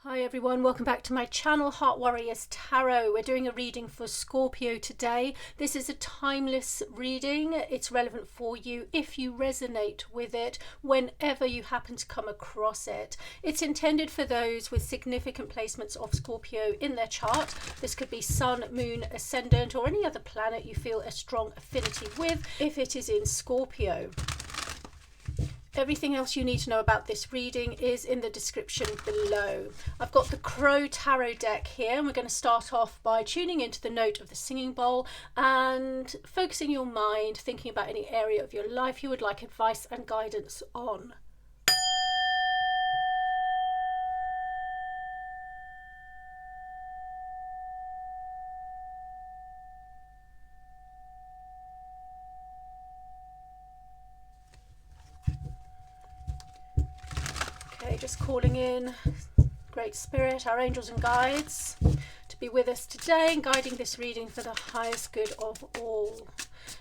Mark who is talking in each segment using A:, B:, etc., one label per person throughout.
A: Hi everyone, welcome back to my channel, Heart Warriors Tarot. We're doing a reading for Scorpio today. This is a timeless reading. It's relevant for you if you resonate with it whenever you happen to come across it. It's intended for those with significant placements of Scorpio in their chart. This could be Sun, Moon, Ascendant, or any other planet you feel a strong affinity with if it is in Scorpio. Everything else you need to know about this reading is in the description below. I've got the Crow Tarot deck here, and we're going to start off by tuning into the note of the singing bowl and focusing your mind, thinking about any area of your life you would like advice and guidance on. Okay, just calling in Great Spirit, our angels and guides, to be with us today and guiding this reading for the highest good of all.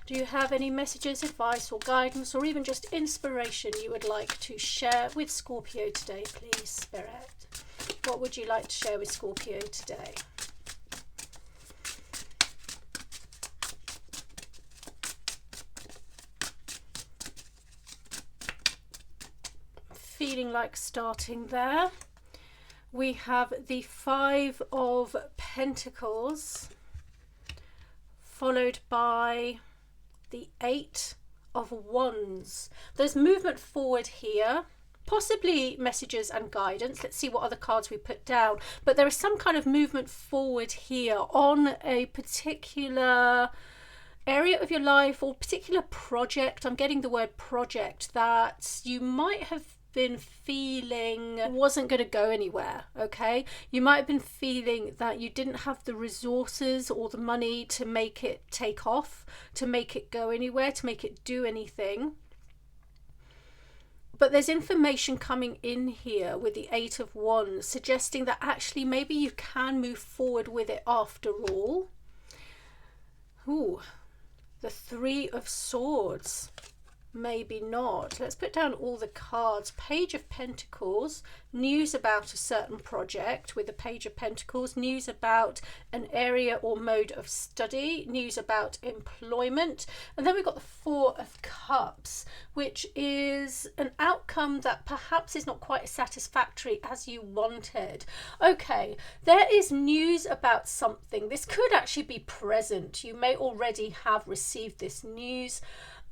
A: Do you have any messages, advice or guidance, or even just inspiration you would like to share with Scorpio today, please, Spirit? What would you like to share with Scorpio today? Feeling like starting there. We have the Five of Pentacles, followed by the Eight of Wands. There's movement forward here, possibly messages and guidance. Let's see what other cards we put down. But there is some kind of movement forward here on a particular area of your life or particular project. I'm getting the word project that you might have been feeling wasn't going to go anywhere. Okay, you might have been feeling that you didn't have the resources or the money to make it take off, to make it go anywhere, to make it do anything. But there's information coming in here with the Eight of Wands suggesting that actually maybe you can move forward with it after all. Ooh, the Three of Swords. Maybe not. Let's put down all the cards. Page of Pentacles, news about a certain project with the Page of Pentacles, news about an area or mode of study, news about employment. And then we've got the Four of Cups, which is an outcome that perhaps is not quite as satisfactory as you wanted. Okay, there is news about something. This could actually be present. You may already have received this news.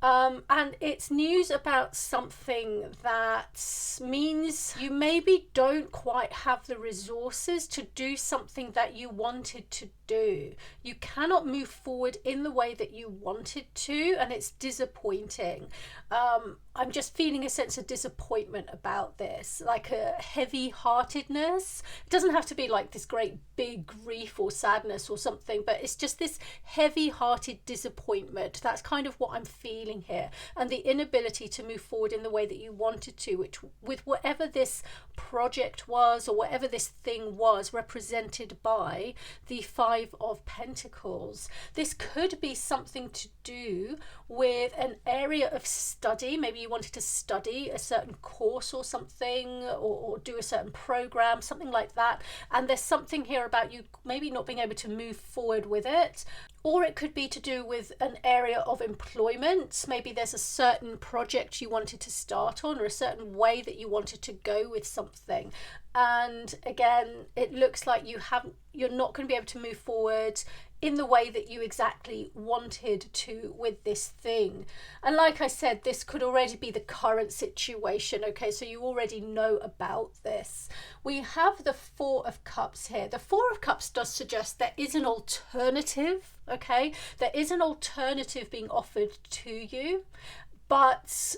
A: And it's news about something that means you maybe don't quite have the resources to do something that you wanted to do. You cannot move forward in the way that you wanted to, and it's disappointing. I'm just feeling a sense of disappointment about this, like a heavy-heartedness. It doesn't have to be like this great big grief or sadness or something, but it's just this heavy-hearted disappointment. That's kind of what I'm feeling here, and the inability to move forward in the way that you wanted to, which with whatever this project was or whatever this thing was represented by the Five of Pentacles. This could be something to do with an area of study. Maybe you wanted to study a certain course or something, or do a certain program, something like that, and there's something here about you maybe not being able to move forward with it. Or it could be to do with an area of employment. Maybe there's a certain project you wanted to start on, or a certain way that you wanted to go with something. And again, it looks like you're not going to be able to move forward in the way that you exactly wanted to with this thing. And like I said, this could already be the current situation. Okay, so you already know about this. We have the Four of Cups here. The Four of Cups does suggest there is an alternative. Okay, there is an alternative being offered to you, but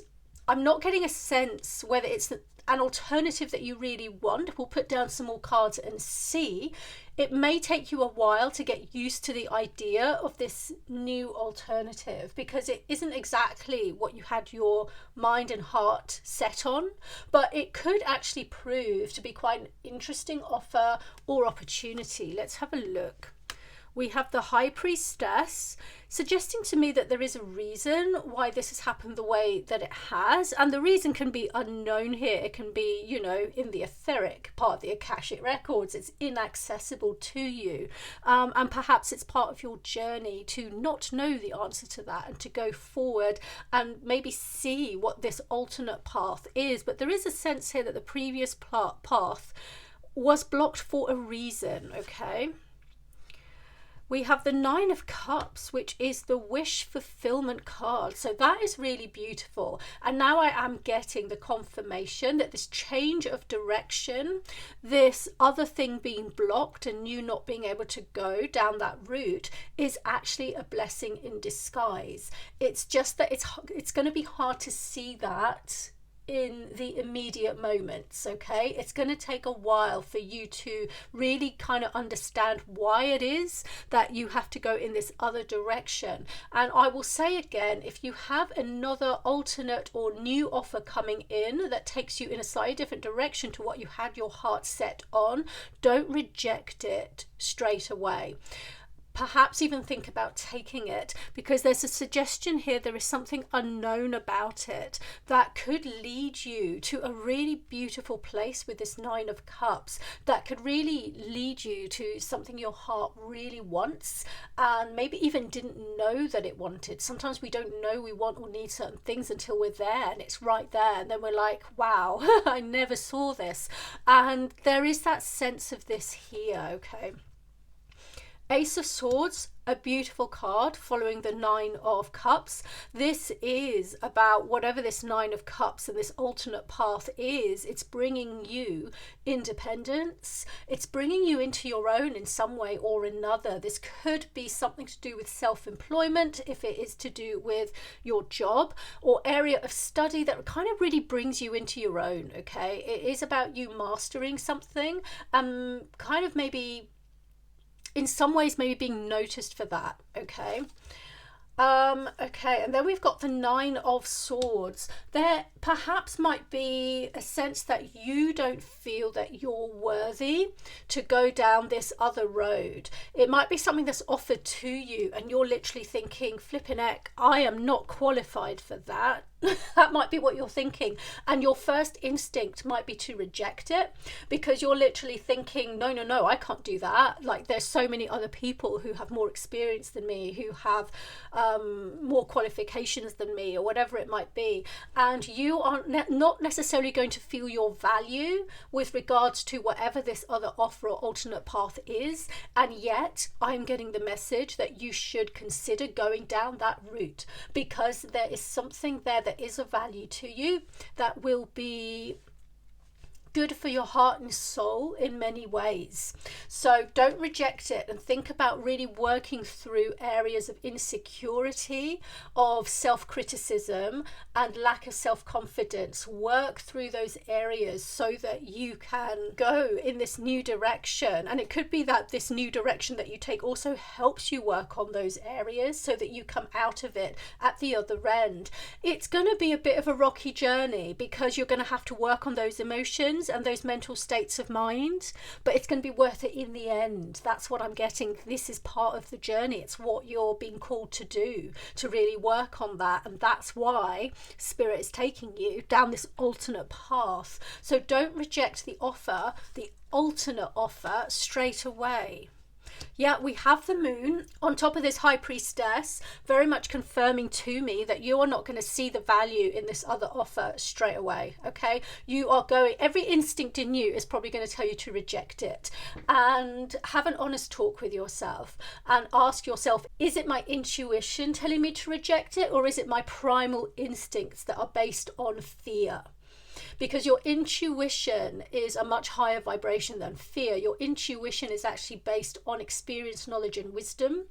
A: I'm not getting a sense whether it's an alternative that you really want. We'll put down some more cards and see. It may take you a while to get used to the idea of this new alternative, because it isn't exactly what you had your mind and heart set on, but it could actually prove to be quite an interesting offer or opportunity. Let's have a look. We have the High Priestess, suggesting to me that there is a reason why this has happened the way that it has. And the reason can be unknown here. It can be, you know, in the etheric part of the Akashic records. It's inaccessible to you. And perhaps it's part of your journey to not know the answer to that and to go forward and maybe see what this alternate path is. But there is a sense here that the previous path was blocked for a reason, okay? We have the Nine of Cups, which is the wish fulfillment card. So that is really beautiful. And now I am getting the confirmation that this change of direction, this other thing being blocked and you not being able to go down that route, is actually a blessing in disguise. It's just that it's going to be hard to see that in the immediate moments, okay? It's going to take a while for you to really kind of understand why it is that you have to go in this other direction. And I will say again, if you have another alternate or new offer coming in that takes you in a slightly different direction to what you had your heart set on, don't reject it straight away. Perhaps even think about taking it, because there's a suggestion here there is something unknown about it that could lead you to a really beautiful place with this Nine of Cups, that could really lead you to something your heart really wants and maybe even didn't know that it wanted. Sometimes we don't know we want or need certain things until we're there and it's right there, and then we're like, wow, I never saw this. And there is that sense of this here, okay? Ace of Swords, a beautiful card following the Nine of Cups. This is about whatever this Nine of Cups and this alternate path is. It's bringing you independence. It's bringing you into your own in some way or another. This could be something to do with self-employment, if it is to do with your job or area of study that kind of really brings you into your own, okay? It is about you mastering something, kind of maybe in some ways maybe being noticed for that, okay? Okay, and then we've got the Nine of Swords. There perhaps might be a sense that you don't feel that you're worthy to go down this other road. It might be something that's offered to you and you're literally thinking, flipping heck, I am not qualified for that. That might be what you're thinking, and your first instinct might be to reject it because you're literally thinking, no, I can't do that. Like, there's so many other people who have more experience than me, who have more qualifications than me, or whatever it might be, and you are not necessarily going to feel your value with regards to whatever this other offer or alternate path is. And yet I'm getting the message that you should consider going down that route, because there is something there that is of value to you, that will be good for your heart and soul in many ways. So don't reject it, and think about really working through areas of insecurity, of self-criticism and lack of self-confidence. Work through those areas so that you can go in this new direction. And it could be that this new direction that you take also helps you work on those areas so that you come out of it at the other end. It's going to be a bit of a rocky journey because you're going to have to work on those emotions and those mental states of mind, but it's going to be worth it in the end. That's what I'm getting. This is part of the journey. It's what you're being called to do, to really work on that, and that's why Spirit is taking you down this alternate path. So don't reject the offer, the alternate offer, straight away. Yeah, we have the Moon on top of this High Priestess, very much confirming to me that you are not going to see the value in this other offer straight away, okay? You are going, every instinct in you is probably going to tell you to reject it, and have an honest talk with yourself and ask yourself, is it my intuition telling me to reject it, or is it my primal instincts that are based on fear? Because your intuition is a much higher vibration than fear. Your intuition is actually based on experience, knowledge and wisdom,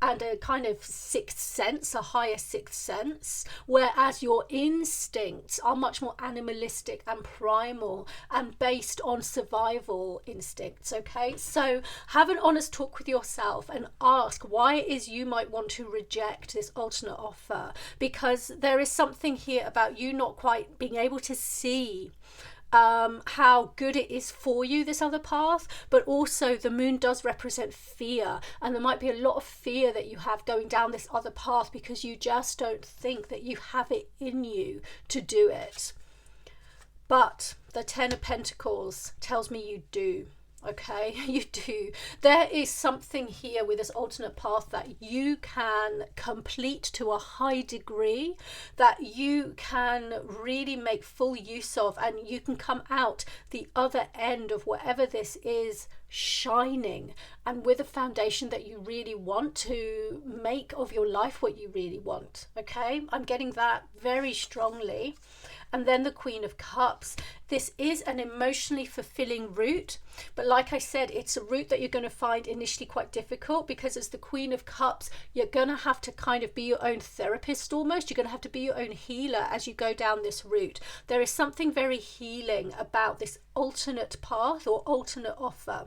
A: and a kind of sixth sense, a higher sixth sense, whereas your instincts are much more animalistic and primal and based on survival instincts, okay? So have an honest talk with yourself and ask why it is you might want to reject this alternate offer, because there is something here about you not quite being able to see how good it is for you, this other path. But also the moon does represent fear, and there might be a lot of fear that you have going down this other path because you just don't think that you have it in you to do it. But the Ten of Pentacles tells me you do. Okay, you do. There is something here with this alternate path that you can complete to a high degree, that you can really make full use of, and you can come out the other end of whatever this is shining, and with a foundation that you really want to make of your life what you really want. Okay, I'm getting that very strongly. And then the Queen of Cups. This is an emotionally fulfilling route, but like I said, it's a route that you're going to find initially quite difficult, because as the Queen of Cups, you're going to have to kind of be your own therapist almost. You're going to have to be your own healer as you go down this route. There is something very healing about this alternate path or alternate offer.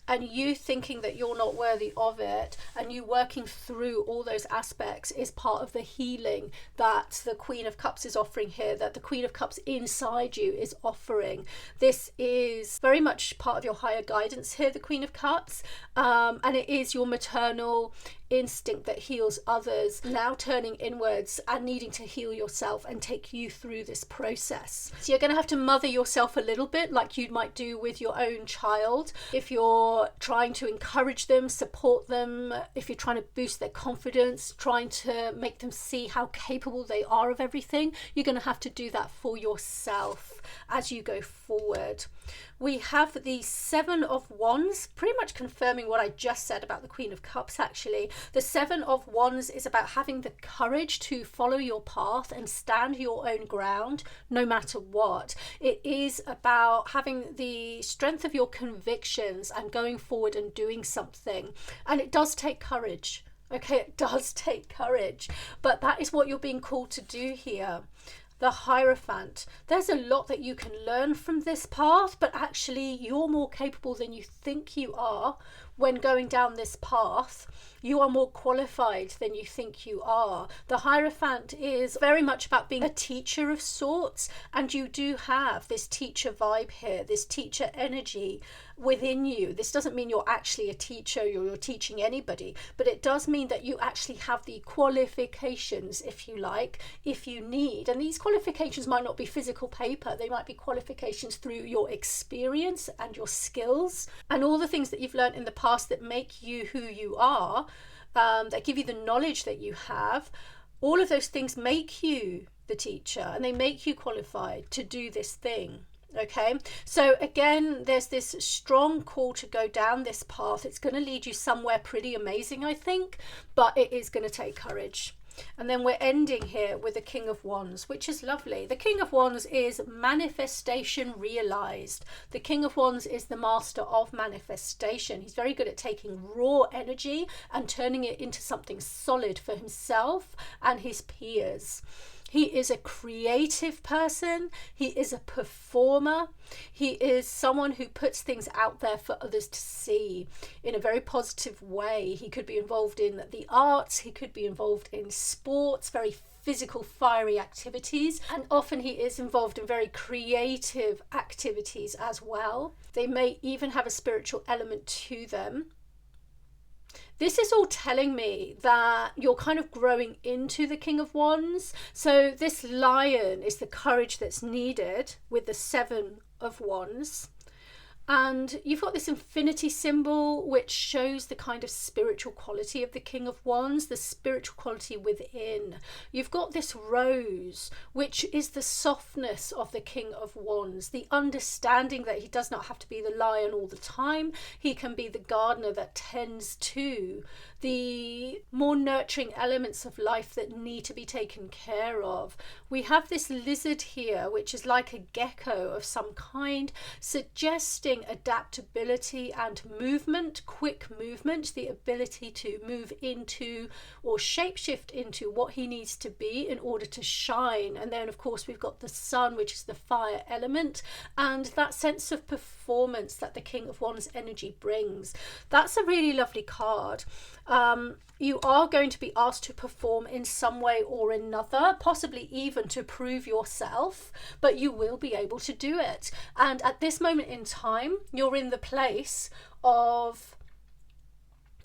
A: And you thinking that you're not worthy of it, and you working through all those aspects, is part of the healing that the Queen of Cups is offering here, that the Queen of Cups inside you is offering. This is very much part of your higher guidance here, the Queen of Cups, and it is your maternal instinct that heals others, now turning inwards and needing to heal yourself and take you through this process. So you're going to have to mother yourself a little bit, like you might do with your own child. If you're trying to encourage them, support them, if you're trying to boost their confidence, trying to make them see how capable they are of everything, you're going to have to do that for yourself as you go forward. We have the Seven of Wands, pretty much confirming what I just said about the Queen of Cups actually. The Seven of Wands is about having the courage to follow your path and stand your own ground no matter what. It is about having the strength of your convictions and going forward and doing something. And it does take courage. Okay, it does take courage, but that is what you're being called to do here. The Hierophant. There's a lot that you can learn from this path, but actually you're more capable than you think you are when going down this path. You are more qualified than you think you are. The Hierophant is very much about being a teacher of sorts, and you do have this teacher vibe here, this teacher energy within you. This doesn't mean you're actually a teacher or you're teaching anybody, but it does mean that you actually have the qualifications, if you like, if you need. And these qualifications might not be physical paper, they might be qualifications through your experience and your skills and all the things that you've learned in the past that make you who you are, that give you the knowledge that you have. All of those things make you the teacher, and they make you qualified to do this thing. Okay, so again, there's this strong call to go down this path. It's going to lead you somewhere pretty amazing, I think, but it is going to take courage. And then we're ending here with the King of Wands, which is lovely. The King of Wands is manifestation realized. The King of Wands is the master of manifestation. He's very good at taking raw energy and turning it into something solid for himself and his peers. He is a creative person. He is a performer. He is someone who puts things out there for others to see in a very positive way. He could be involved in the arts. He could be involved in sports, very physical, fiery activities. And often he is involved in very creative activities as well. They may even have a spiritual element to them. This is all telling me that you're kind of growing into the King of Wands. So this lion is the courage that's needed with the Seven of Wands. And you've got this infinity symbol, which shows the kind of spiritual quality of the King of Wands, the spiritual quality within. You've got this rose, which is the softness of the King of Wands, the understanding that he does not have to be the lion all the time. He can be the gardener that tends to the more nurturing elements of life that need to be taken care of. We have this lizard here, which is like a gecko of some kind, suggesting suggesting adaptability and movement, quick movement, the ability to move into or shapeshift into what he needs to be in order to shine. And then of course we've got the sun, which is the fire element, and that sense of performance that the King of Wands energy brings. That's a really lovely card. You are going to be asked to perform in some way or another, possibly even to prove yourself, but you will be able to do it. And at this moment in time, you're in the place of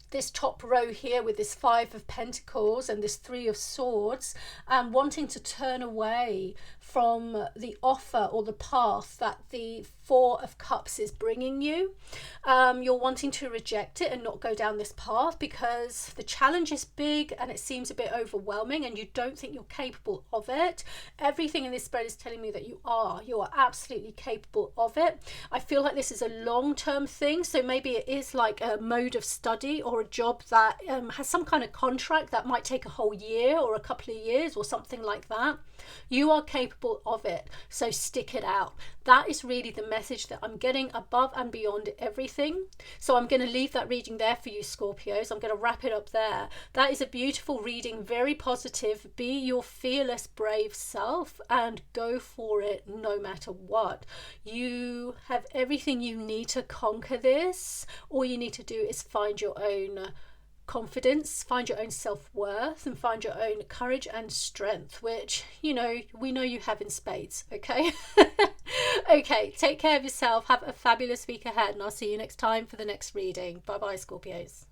A: this top row here with this 5 of Pentacles and this 3 of Swords, and wanting to turn away from the offer or the path that the 4 of Cups is bringing you. You're wanting to reject it and not go down this path because the challenge is big and it seems a bit overwhelming and you don't think you're capable of it. Everything in this spread is telling me that you are absolutely capable of it. I feel like this is a long-term thing, so maybe it is like a mode of study or a job that has some kind of contract that might take a whole year or a couple of years or something like that. You are capable of it, so stick it out. That is really the message that I'm getting above and beyond everything. So I'm going to leave that reading there for you, Scorpios. I'm going to wrap it up there. That is a beautiful reading, very positive. Be your fearless, brave self and go for it no matter what. You have everything you need to conquer this. All you need to do is find your own confidence, find your own self-worth, and find your own courage and strength, which, you know, we know you have in spades. Okay. Okay, take care of yourself, have a fabulous week ahead, and I'll see you next time for the next reading. Bye bye, Scorpios.